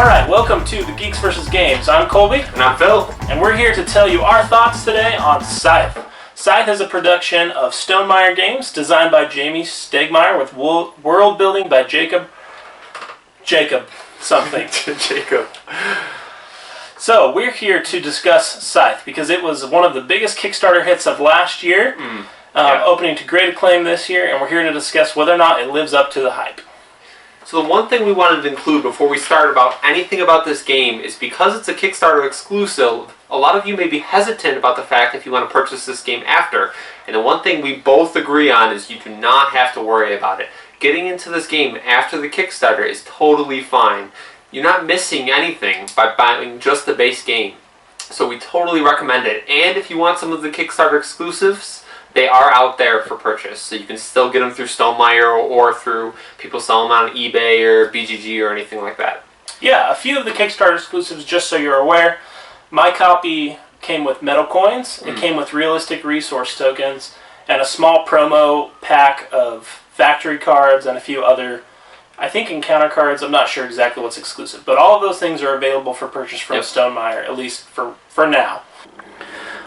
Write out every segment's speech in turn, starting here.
Alright, welcome to the Geeks vs. Games. I'm Kolby. And I'm Phil. And we're here to tell you our thoughts today on Scythe. Scythe is a production of Stonemaier Games, designed by Jamie Stegmaier, with world building by Jacob something. Jacob. So, we're here to discuss Scythe, because it was one of the biggest Kickstarter hits of last year, opening to great acclaim this year, and we're here to discuss whether or not it lives up to the hype. So the one thing we wanted to include before we start about anything about this game is because it's a Kickstarter exclusive, a lot of you may be hesitant about the fact if you want to purchase this game after. And the one thing we both agree on is you do not have to worry about it. Getting into this game after the Kickstarter is totally fine. You're not missing anything by buying just the base game. So we totally recommend it. And if you want some of the Kickstarter exclusives, they are out there for purchase, so you can still get them through Stonemaier or through people selling them on eBay or BGG or anything like that. Yeah, a few of the Kickstarter exclusives, just so you're aware. My copy came with metal coins, it came with realistic resource tokens, and a small promo pack of factory cards and a few other, I think, encounter cards. I'm not sure exactly what's exclusive, but all of those things are available for purchase from Stonemaier, at least for now.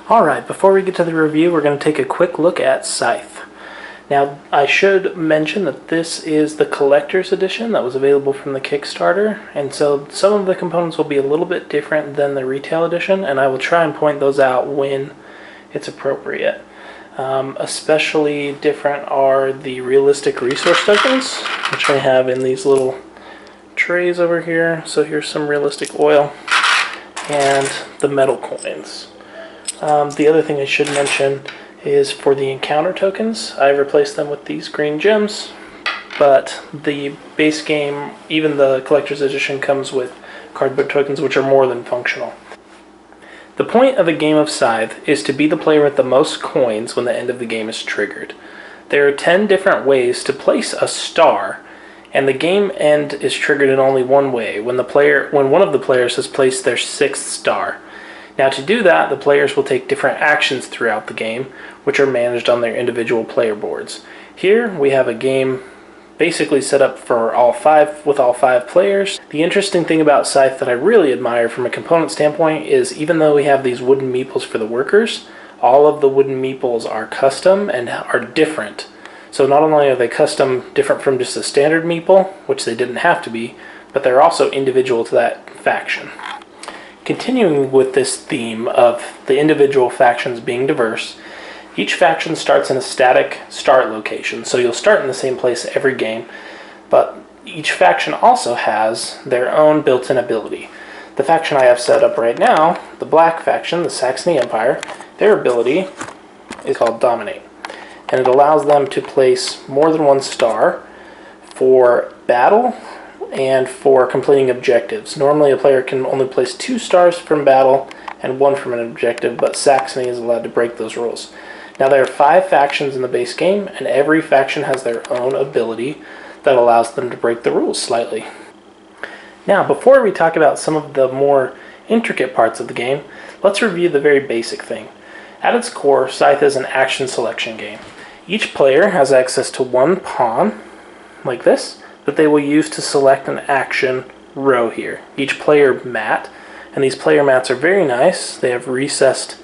Alright, before we get to the review, we're going to take a quick look at Scythe. Now, I should mention that this is the collector's edition that was available from the Kickstarter, and so some of the components will be a little bit different than the retail edition, and I will try and point those out when it's appropriate. Especially different are the realistic resource tokens, which I have in these little trays over here. So here's some realistic oil, and the metal coins. The other thing I should mention is for the encounter tokens, I replaced them with these green gems, but the base game, even the collector's edition, comes with cardboard tokens, which are more than functional. The point of a game of Scythe is to be the player with the most coins when the end of the game is triggered. There are 10 different ways to place a star, and the game end is triggered in only one way, when one of the players has placed their 6th star. Now, to do that, the players will take different actions throughout the game, which are managed on their individual player boards. Here, we have a game basically set up for all five players. The interesting thing about Scythe that I really admire from a component standpoint is even though we have these wooden meeples for the workers, all of the wooden meeples are custom and are different. So not only are they custom, different from just a standard meeple, which they didn't have to be, but they're also individual to that faction. Continuing with this theme of the individual factions being diverse, each faction starts in a static start location, so you'll start in the same place every game, but each faction also has their own built-in ability. The faction I have set up right now, the Black faction, the Saxony Empire, their ability is called Dominate, and it allows them to place more than one star for battle and for completing objectives. Normally a player can only place 2 stars from battle and 1 from an objective, but Saxony is allowed to break those rules. Now there are 5 factions in the base game, and every faction has their own ability that allows them to break the rules slightly. Now, before we talk about some of the more intricate parts of the game, let's review the very basic thing. At its core, Scythe is an action selection game. Each player has access to one pawn, like this, that they will use to select an action row here. Each player mat, and these player mats are very nice. They have recessed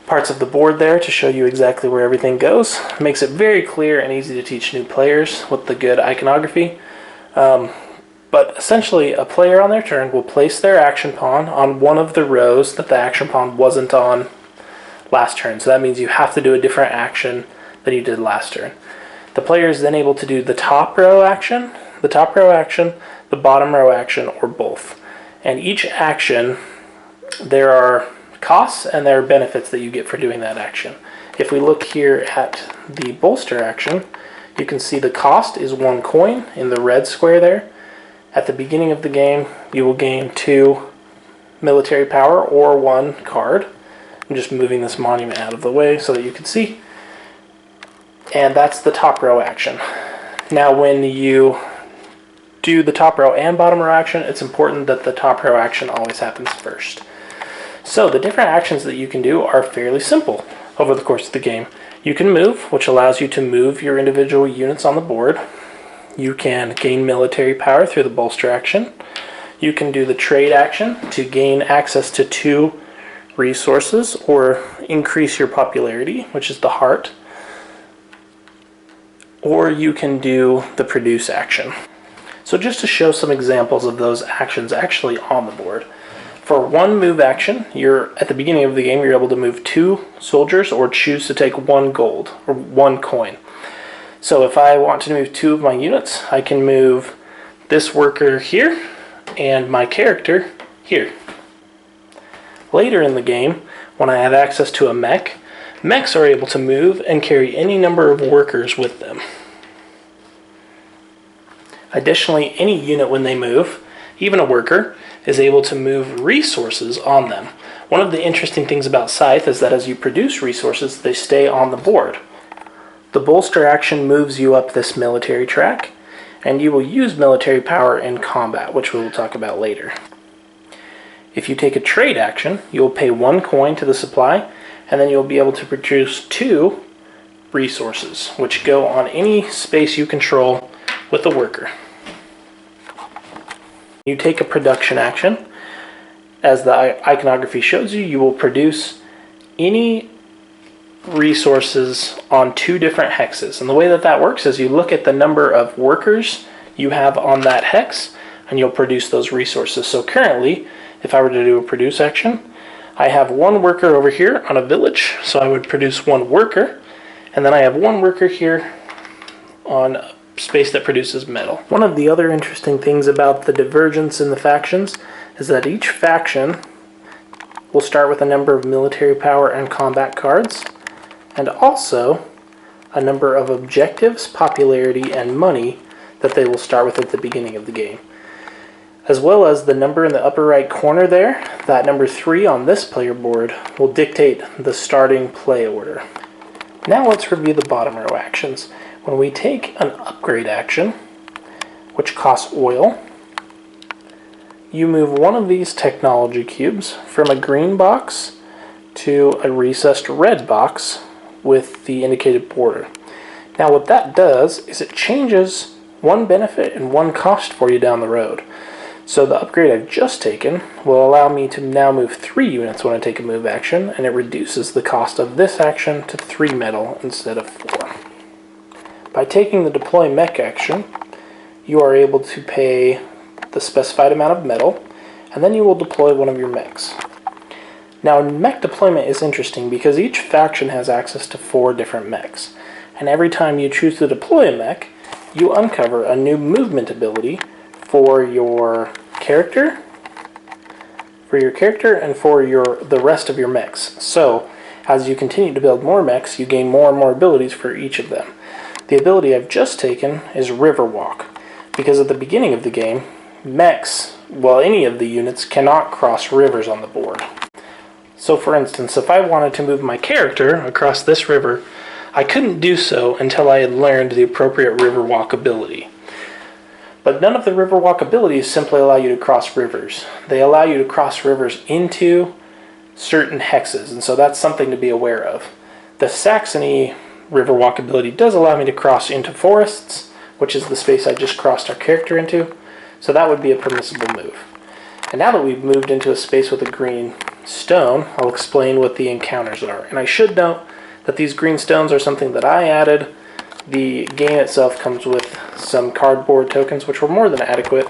parts of the board there to show you exactly where everything goes. It makes it very clear and easy to teach new players with the good iconography. But essentially, a player on their turn will place their action pawn on one of the rows that the action pawn wasn't on last turn. So that means you have to do a different action than you did last turn. The player is then able to do the top row action, the bottom row action, or both. And each action, there are costs and there are benefits that you get for doing that action. If we look here at the bolster action, you can see the cost is 1 coin in the red square there. At the beginning of the game, you will gain 2 military power or 1 card. I'm just moving this monument out of the way so that you can see. And that's the top row action. Now when you do the top row and bottom row action, it's important that the top row action always happens first. So the different actions that you can do are fairly simple over the course of the game. You can move, which allows you to move your individual units on the board. You can gain military power through the bolster action. you can do the trade action to gain access to 2 resources or increase your popularity, which is the heart. Or you can do the produce action. So just to show some examples of those actions actually on the board. For 1 move action, at the beginning of the game, you're able to move 2 soldiers or choose to take 1 gold or 1 coin. So if I want to move 2 of my units, I can move this worker here and my character here. Later in the game, when I have access to a mech, mechs are able to move and carry any number of workers with them. Additionally, any unit when they move, even a worker, is able to move resources on them. One of the interesting things about Scythe is that as you produce resources, they stay on the board. The bolster action moves you up this military track, and you will use military power in combat, which we will talk about later. If you take a trade action, you will pay 1 coin to the supply, and then you'll be able to produce 2 resources, which go on any space you control with the worker. You take a production action. As the iconography shows you, you will produce any resources on 2 different hexes. And the way that that works is you look at the number of workers you have on that hex, and you'll produce those resources. So currently, if I were to do a produce action, I have 1 worker over here on a village, so I would produce 1 worker, and then I have 1 worker here on space that produces metal. One of the other interesting things about the divergence in the factions is that each faction will start with a number of military power and combat cards, and also a number of objectives, popularity, and money that they will start with at the beginning of the game. As well as the number in the upper right corner there, that number 3 on this player board will dictate the starting play order. Now let's review the bottom row actions. When we take an upgrade action, which costs oil, you move 1 of these technology cubes from a green box to a recessed red box with the indicated border. Now what that does is it changes 1 benefit and 1 cost for you down the road. So the upgrade I've just taken will allow me to now move 3 units when I take a move action, and it reduces the cost of this action to 3 metal instead of 4. By taking the deploy mech action, you are able to pay the specified amount of metal, and then you will deploy 1 of your mechs. Now mech deployment is interesting because each faction has access to 4 different mechs, and every time you choose to deploy a mech, you uncover a new movement ability for your character, and for the rest of your mechs. So, as you continue to build more mechs, you gain more and more abilities for each of them. The ability I've just taken is River Walk, because at the beginning of the game, mechs, well, any of the units cannot cross rivers on the board. So for instance, if I wanted to move my character across this river, I couldn't do so until I had learned the appropriate River Walk ability. But none of the River Walk abilities simply allow you to cross rivers. They allow you to cross rivers into certain hexes, and so that's something to be aware of. The Saxony River Walk ability does allow me to cross into forests, which is the space I just crossed our character into, so that would be a permissible move. And now that we've moved into a space with a green stone, I'll explain what the encounters are. And I should note that these green stones are something that I added. The game itself comes with some cardboard tokens, which were more than adequate.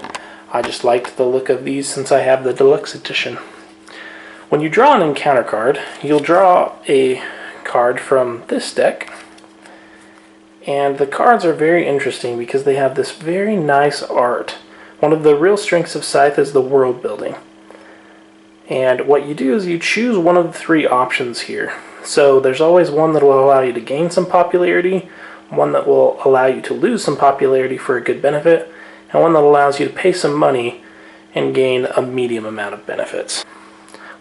I just liked the look of these since I have the deluxe edition. When you draw an encounter card, you'll draw a card from this deck. And the cards are very interesting because they have this very nice art. One of the real strengths of Scythe is the world building. And what you do is you choose one of the 3 options here. So there's always one that will allow you to gain some popularity, one that will allow you to lose some popularity for a good benefit, and one that allows you to pay some money and gain a medium amount of benefits.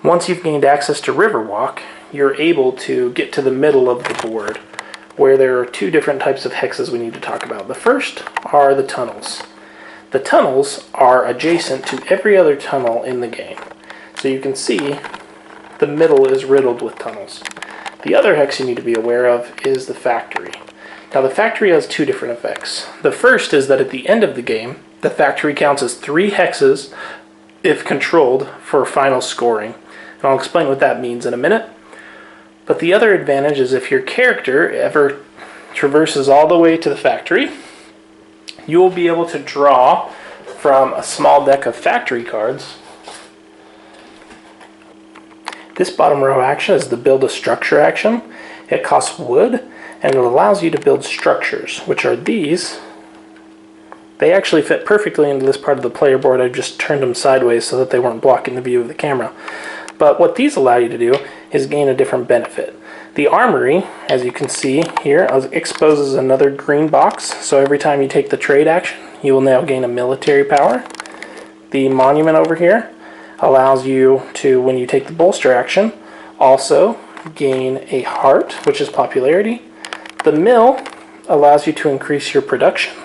Once you've gained access to Riverwalk, you're able to get to the middle of the board, where there are 2 different types of hexes we need to talk about. The first are the tunnels. The tunnels are adjacent to every other tunnel in the game. So you can see the middle is riddled with tunnels. The other hex you need to be aware of is the factory. Now the factory has 2 different effects. The first is that at the end of the game, the factory counts as 3 hexes if controlled, for final scoring. And I'll explain what that means in a minute. But the other advantage is if your character ever traverses all the way to the factory, you will be able to draw from a small deck of factory cards. This bottom row action is the build a structure action. It costs wood, and it allows you to build structures, which are these. They actually fit perfectly into this part of the player board. I just turned them sideways so that they weren't blocking the view of the camera. But what these allow you to do is gain a different benefit. The armory, as you can see here, exposes another green box, so every time you take the trade action, you will now gain a military power. The monument over here allows you to, when you take the bolster action, also gain a heart, which is popularity. The mill allows you to increase your production.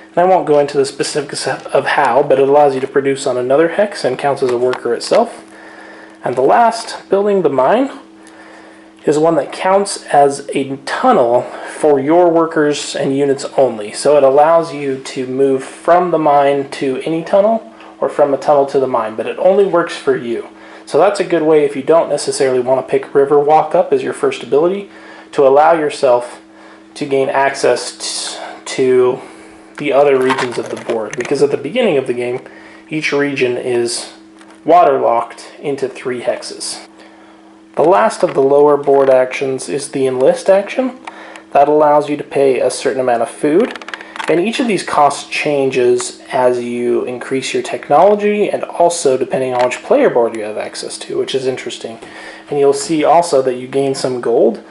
And I won't go into the specifics of how, but it allows you to produce on another hex and counts as a worker itself. And the last, building the mine, is one that counts as a tunnel for your workers and units only. So it allows you to move from the mine to any tunnel, or from a tunnel to the mine, but it only works for you. So that's a good way if you don't necessarily want to pick River Walk Up as your first ability, to allow yourself to gain access to the other regions of the board. Because at the beginning of the game, each region is waterlocked into 3 hexes. The last of the lower board actions is the enlist action. That allows you to pay a certain amount of food. And each of these costs changes as you increase your technology, and also depending on which player board you have access to, which is interesting. And you'll see also that you gain some gold.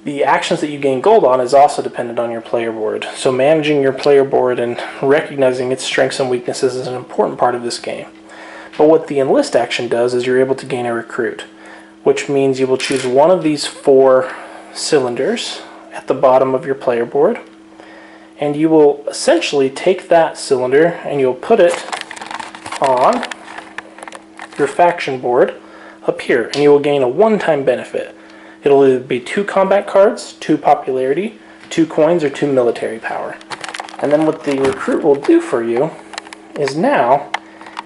The actions that you gain gold on is also dependent on your player board. So managing your player board and recognizing its strengths and weaknesses is an important part of this game. But what the enlist action does is you're able to gain a recruit, which means you will choose one of these 4 cylinders at the bottom of your player board. And you will essentially take that cylinder and you'll put it on your faction board up here, and you will gain a one-time benefit. It'll either be 2 combat cards, 2 popularity, 2 coins, or 2 military power. And then what the recruit will do for you is now,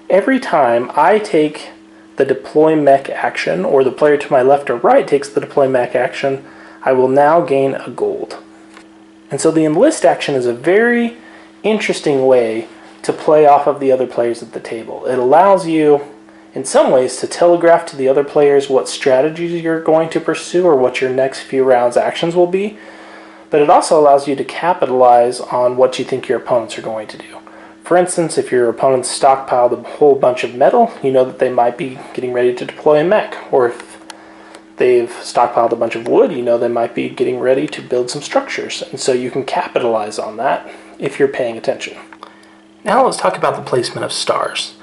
every time I take the deploy mech action, or the player to my left or right takes the deploy mech action, I will now gain a gold. And so the enlist action is a very interesting way to play off of the other players at the table. It allows you, in some ways, to telegraph to the other players what strategies you're going to pursue or what your next few rounds' actions will be. But it also allows you to capitalize on what you think your opponents are going to do. For instance, if your opponents stockpiled a whole bunch of metal, you know that they might be getting ready to deploy a mech. Or if they've stockpiled a bunch of wood, you know they might be getting ready to build some structures. And so you can capitalize on that if you're paying attention. Now let's talk about the placement of stars.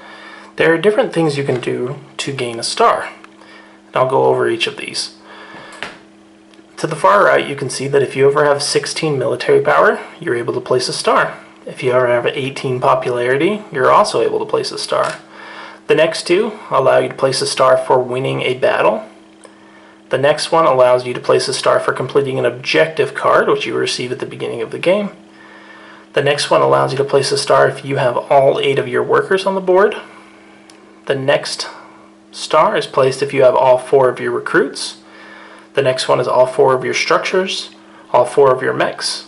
There are different things you can do to gain a star. And I'll go over each of these. To the far right, you can see that if you ever have 16 military power, you're able to place a star. If you ever have 18 popularity, you're also able to place a star. The next 2 allow you to place a star for winning a battle. The next one allows you to place a star for completing an objective card, which you receive at the beginning of the game. The next one allows you to place a star if you have all 8 of your workers on the board. The next star is placed if you have all 4 of your recruits. The next one is all 4 of your structures, all 4 of your mechs.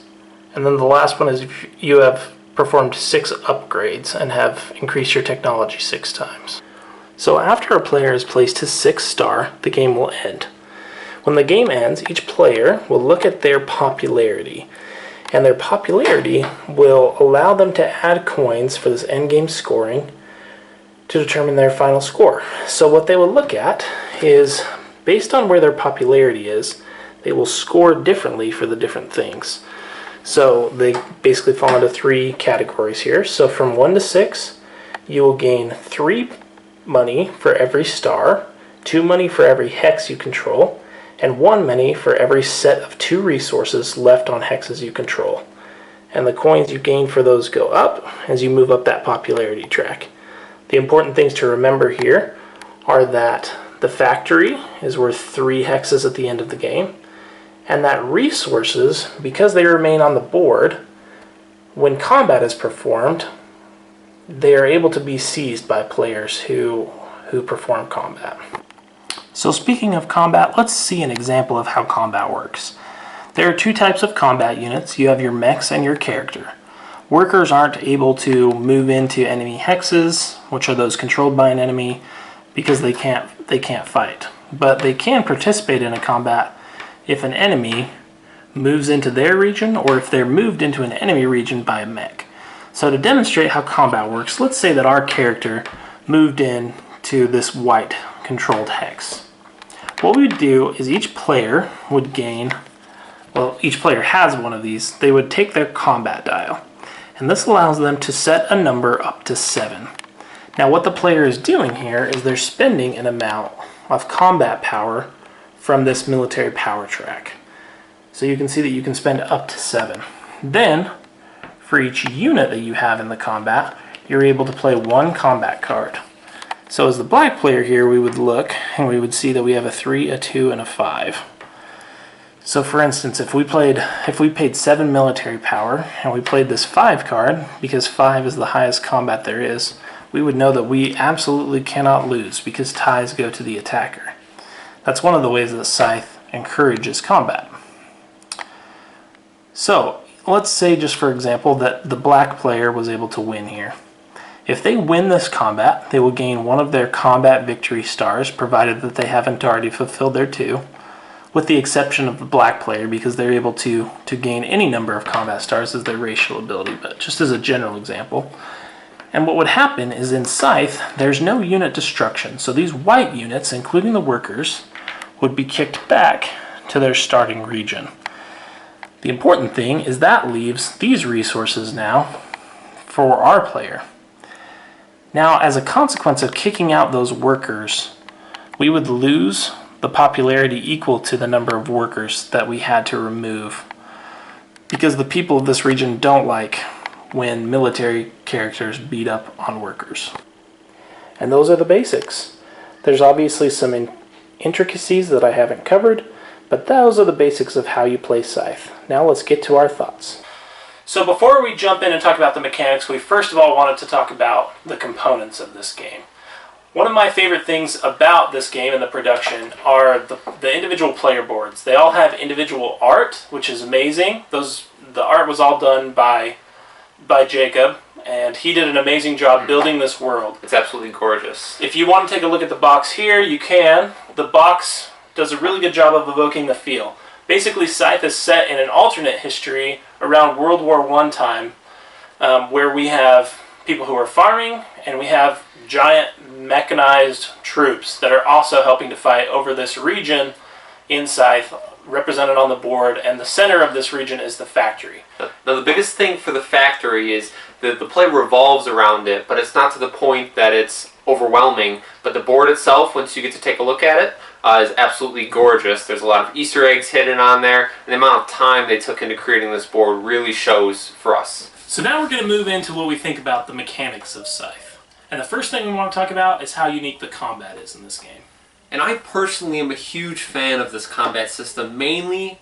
And then the last one is if you have performed 6 upgrades and have increased your technology 6 times. So after a player has placed his 6th star, the game will end. When the game ends, each player will look at their popularity, and their popularity will allow them to add coins for this endgame scoring to determine their final score. So what they will look at is, based on where their popularity is, they will score differently for the different things. So they basically fall into 3 categories here. So from 1 to 6, you will gain 3 money for every star, 2 money for every hex you control, and 1 money for every set of 2 resources left on hexes you control. And the coins you gain for those go up as you move up that popularity track. The important things to remember here are that the factory is worth 3 hexes at the end of the game, and that resources, because they remain on the board, when combat is performed, they are able to be seized by players who perform combat. So speaking of combat, let's see an example of how combat works. There are two types of combat units. You have your mechs and your character. Workers aren't able to move into enemy hexes, which are those controlled by an enemy, because they can't fight. But they can participate in a combat if an enemy moves into their region or if they're moved into an enemy region by a mech. So to demonstrate how combat works, let's say that our character moved in to this white controlled hex. What we would do is each player would gain, well, each player has one of these. They would take their combat dial, and this allows them to set a number up to 7. Now what the player is doing here is they're spending an amount of combat power from this military power track. So you can see that you can spend up to 7. Then, for each unit that you have in the combat, you're able to play 1 combat card. So as the black player here, we would look and we would see that we have a 3, a 2, and a 5. So for instance, if we paid 7 military power and we played this 5 card, because 5 is the highest combat there is, we would know that we absolutely cannot lose because ties go to the attacker. That's one of the ways that Scythe encourages combat. So let's say, just for example, that the black player was able to win here. If they win this combat, they will gain one of their combat victory stars, provided that they haven't already fulfilled their 2, with the exception of the black player, because they're able to gain any number of combat stars as their racial ability, but just as a general example. And what would happen is in Scythe, there's no unit destruction, so these white units, including the workers, would be kicked back to their starting region. The important thing is that leaves these resources now for our player. Now, as a consequence of kicking out those workers, we would lose the popularity equal to the number of workers that we had to remove, because the people of this region don't like when military characters beat up on workers. And those are the basics. There's obviously some intricacies that I haven't covered, but those are the basics of how you play Scythe. Now let's get to our thoughts. So before we jump in and talk about the mechanics, we first of all wanted to talk about the components of this game. One of my favorite things about this game and the production are the individual player boards. They all have individual art, which is amazing. The art was all done by Jacob, and he did an amazing job building this world. It's absolutely gorgeous. If you want to take a look at the box here, you can. The box does a really good job of evoking the feel. Basically, Scythe is set in an alternate history around World War I time, where we have people who are farming, and we have giant mechanized troops that are also helping to fight over this region in Scythe, represented on the board, and the center of this region is the factory. Now the biggest thing for the factory is that the play revolves around it, but it's not to the point that it's overwhelming. But the board itself, once you get to take a look at it, is absolutely gorgeous. There's a lot of Easter eggs hidden on there, and the amount of time they took into creating this board really shows for us. So now we're going to move into what we think about the mechanics of Scythe. And the first thing we want to talk about is how unique the combat is in this game. And I personally am a huge fan of this combat system, mainly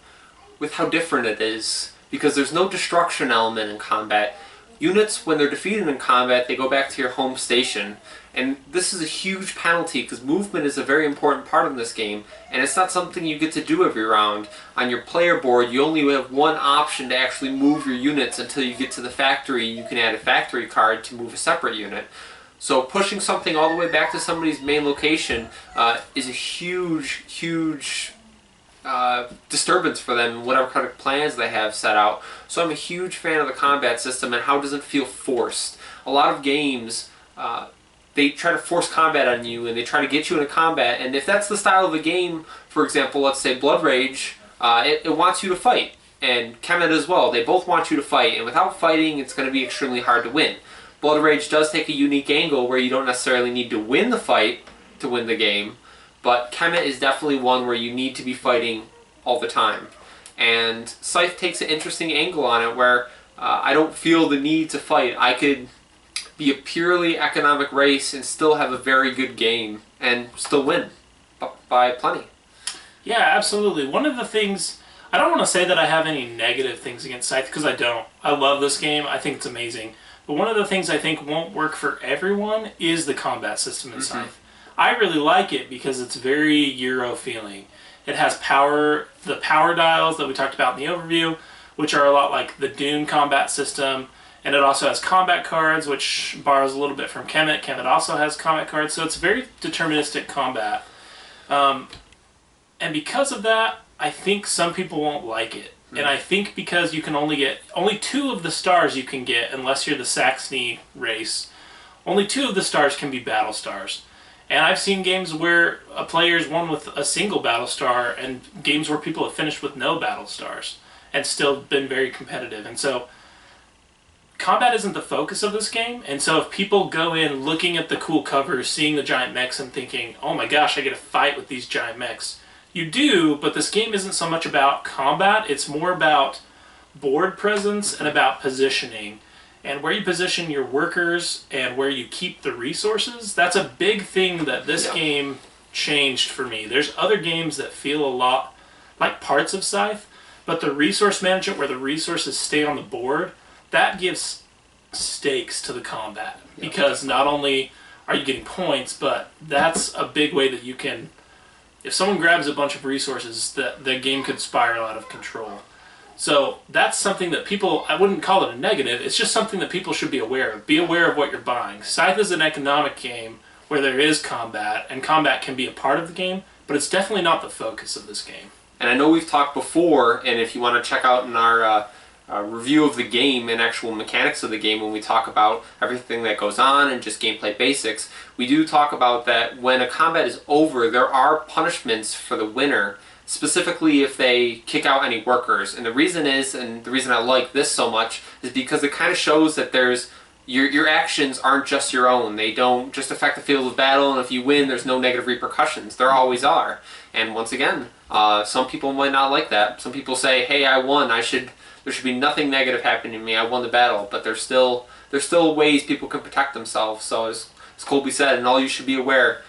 with how different it is, because there's no destruction element in combat. Units, when they're defeated in combat, they go back to your home station. And this is a huge penalty because movement is a very important part of this game, and it's not something you get to do every round. On your player board, you only have one option to actually move your units until you get to the factory. You can add a factory card to move a separate unit. So pushing something all the way back to somebody's main location is a huge disturbance for them, whatever kind of plans they have set out. So I'm a huge fan of the combat system and how it doesn't feel forced. A lot of games, they try to force combat on you and they try to get you into combat, and if that's the style of the game, for example, let's say Blood Rage, it wants you to fight, and Kemet as well. They both want you to fight, and without fighting, it's going to be extremely hard to win. Blood Rage does take a unique angle where you don't necessarily need to win the fight to win the game, but Kemet is definitely one where you need to be fighting all the time. And Scythe takes an interesting angle on it where I don't feel the need to fight. I could be a purely economic race and still have a very good game and still win by plenty. Yeah, absolutely. One of the things, I don't want to say that I have any negative things against Scythe, because I don't. I love this game. I think it's amazing. But one of the things I think won't work for everyone is the combat system in Scythe. I really like it because it's very Euro feeling. It has the power dials that we talked about in the overview, which are a lot like the Dune combat system. And it also has combat cards, which borrows a little bit from Kemet. Kemet also has combat cards, so it's very deterministic combat. And because of that, I think some people won't like it. And I think because you can only 2 of the stars you can get, unless you're the Saxony race, only 2 of the stars can be battle stars. And I've seen games where a player's won with a single battle star, and games where people have finished with no battle stars, and still been very competitive. And so, combat isn't the focus of this game, and so if people go in looking at the cool covers, seeing the giant mechs, and thinking, oh my gosh, I get to fight with these giant mechs. You do, but this game isn't so much about combat, it's more about board presence and about positioning. And where you position your workers and where you keep the resources, that's a big thing that this game changed for me. There's other games that feel a lot like parts of Scythe, but the resource management where the resources stay on the board, that gives stakes to the combat. Because not only are you getting points, but that's a big way that you can... If someone grabs a bunch of resources, the game could spiral out of control. So that's something that people, I wouldn't call it a negative, it's just something that people should be aware of. Be aware of what you're buying. Scythe is an economic game where there is combat, and combat can be a part of the game, but it's definitely not the focus of this game. And I know we've talked before, and if you want to check out in our review of the game and actual mechanics of the game when we talk about everything that goes on and just gameplay basics, we do talk about that when a combat is over, there are punishments for the winner, specifically if they kick out any workers. And the reason is, and the reason I like this so much, is because it kind of shows that there's your actions aren't just your own. They don't just affect the field of battle, and if you win, there's no negative repercussions. There always are. And once again, some people might not like that. Some people say, hey, I won, there should be nothing negative happening to me, I won the battle. But there's still ways people can protect themselves. So as Kolby said, and all you should be aware,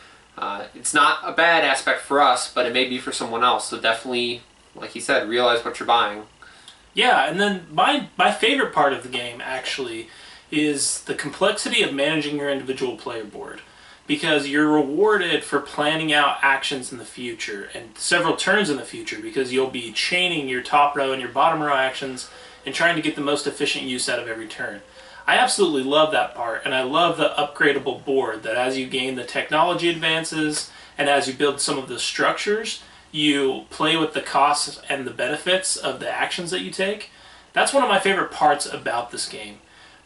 it's not a bad aspect for us, but it may be for someone else. So definitely, like he said, realize what you're buying. Yeah, and then my favorite part of the game, actually, is the complexity of managing your individual player board. Because you're rewarded for planning out actions in the future, and several turns in the future, because you'll be chaining your top row and your bottom row actions and trying to get the most efficient use out of every turn. I absolutely love that part, and I love the upgradable board, that as you gain the technology advances and as you build some of the structures, you play with the costs and the benefits of the actions that you take. That's one of my favorite parts about this game.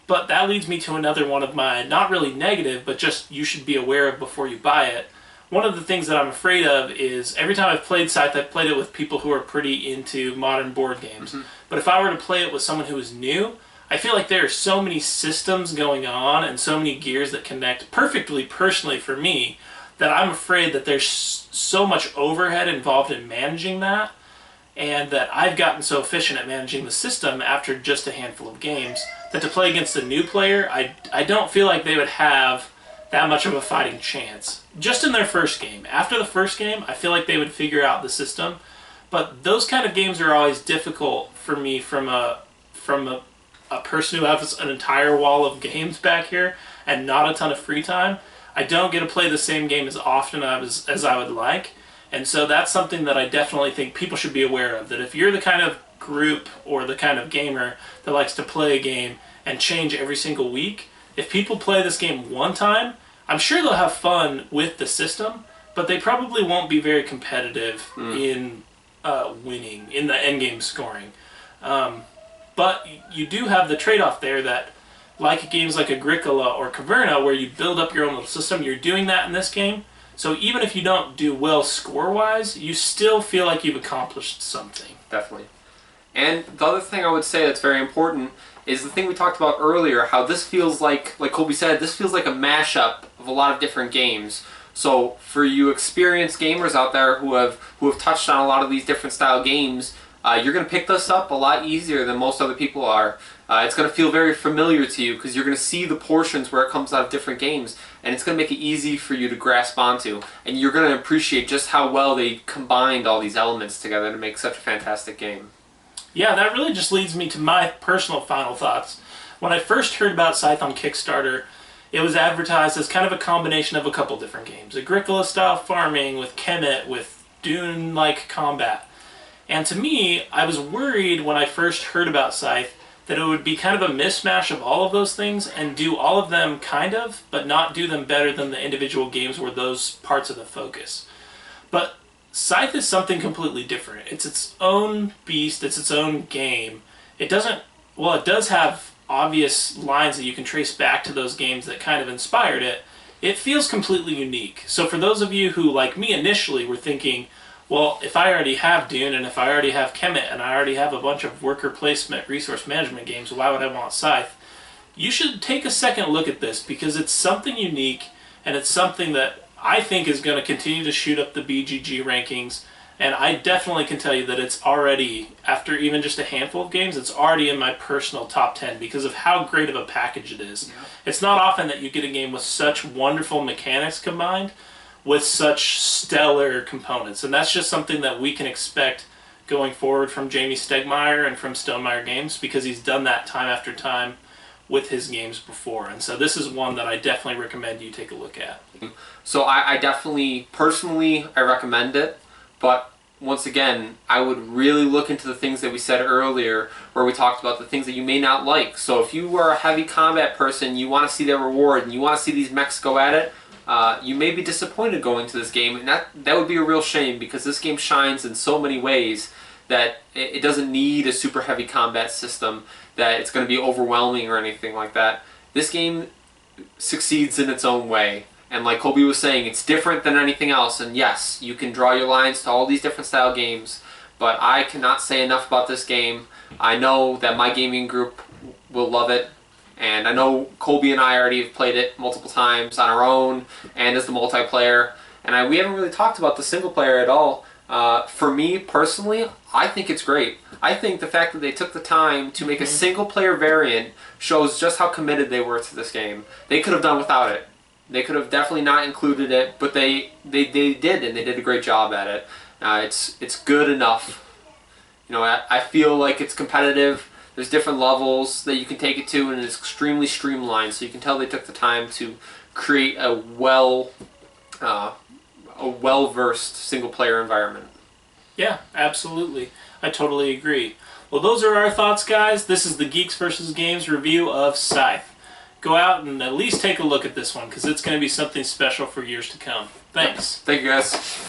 But that leads me to another one of my, not really negative, but just you should be aware of before you buy it. One of the things that I'm afraid of is every time I've played Scythe, I've played it with people who are pretty into modern board games. But if I were to play it with someone who is new, I feel like there are so many systems going on and so many gears that connect perfectly, personally for me, that I'm afraid that there's so much overhead involved in managing that, and that I've gotten so efficient at managing the system after just a handful of games that to play against a new player, I don't feel like they would have that much of a fighting chance. Just in their first game. After the first game, I feel like they would figure out the system. But those kind of games are always difficult for me from a person who has an entire wall of games back here and not a ton of free time. I don't get to play the same game as often as I would like. And so that's something that I definitely think people should be aware of. That if you're the kind of group or the kind of gamer that likes to play a game and change every single week, if people play this game one time, I'm sure they'll have fun with the system, but they probably won't be very competitive in winning, in the endgame scoring. But you do have the trade-off there that, like games like Agricola or Caverna, where you build up your own little system, you're doing that in this game. So even if you don't do well score-wise, you still feel like you've accomplished something. Definitely. And the other thing I would say that's very important is the thing we talked about earlier, how this feels like Kolby said, this feels like a mashup of a lot of different games. So for you experienced gamers out there who have touched on a lot of these different style games, you're going to pick this up a lot easier than most other people are. It's going to feel very familiar to you because you're going to see the portions where it comes out of different games, and it's going to make it easy for you to grasp onto. And you're going to appreciate just how well they combined all these elements together to make such a fantastic game. Yeah, that really just leads me to my personal final thoughts, when I first heard about Scythe on Kickstarter, it was advertised as kind of a combination of a couple different games. Agricola-style farming with Kemet, with Dune-like combat. And to me, I was worried when I first heard about Scythe that it would be kind of a mismatch of all of those things and do all of them kind of, but not do them better than the individual games where those parts of the focus. But Scythe is something completely different. It's its own beast, it's its own game. It does have obvious lines that you can trace back to those games that kind of inspired it. It feels completely unique. So for those of you who, like me initially, were thinking, well, if I already have Dune and if I already have Kemet and I already have a bunch of worker placement resource management games, why would I want Scythe? You should take a second look at this because it's something unique and it's something that I think is going to continue to shoot up the BGG rankings. And I definitely can tell you that it's already, after even just a handful of games, it's already in my personal top 10 because of how great of a package it is. Yeah. It's not often that you get a game with such wonderful mechanics combined with such stellar components. And that's just something that we can expect going forward from Jamie Stegmaier and from Stonemaier Games because he's done that time after time with his games before. And so this is one that I definitely recommend you take a look at. So I definitely, personally, I recommend it. But once again, I would really look into the things that we said earlier where we talked about the things that you may not like. So if you are a heavy combat person, you want to see that reward, and you want to see these mechs go at it, you may be disappointed going to this game. And that would be a real shame because this game shines in so many ways that it doesn't need a super heavy combat system, that it's going to be overwhelming or anything like that. This game succeeds in its own way. And like Kolby was saying, it's different than anything else. And yes, you can draw your lines to all these different style games, but I cannot say enough about this game. I know that my gaming group will love it, and I know Kolby and I already have played it multiple times on our own and as the multiplayer. And we haven't really talked about the single player at all. For me personally, I think it's great. I think the fact that they took the time to make a single player variant shows just how committed they were to this game. They could have done without it. They could have definitely not included it, but they did, and they did a great job at it. It's good enough. You know, I feel like it's competitive. There's different levels that you can take it to, and it's extremely streamlined. So you can tell they took the time to create a well-versed single-player environment. Yeah, absolutely. I totally agree. Well, those are our thoughts, guys. This is the Geeks vs. Games review of Scythe. Go out and at least take a look at this one because it's going to be something special for years to come. Thanks. Thank you, guys.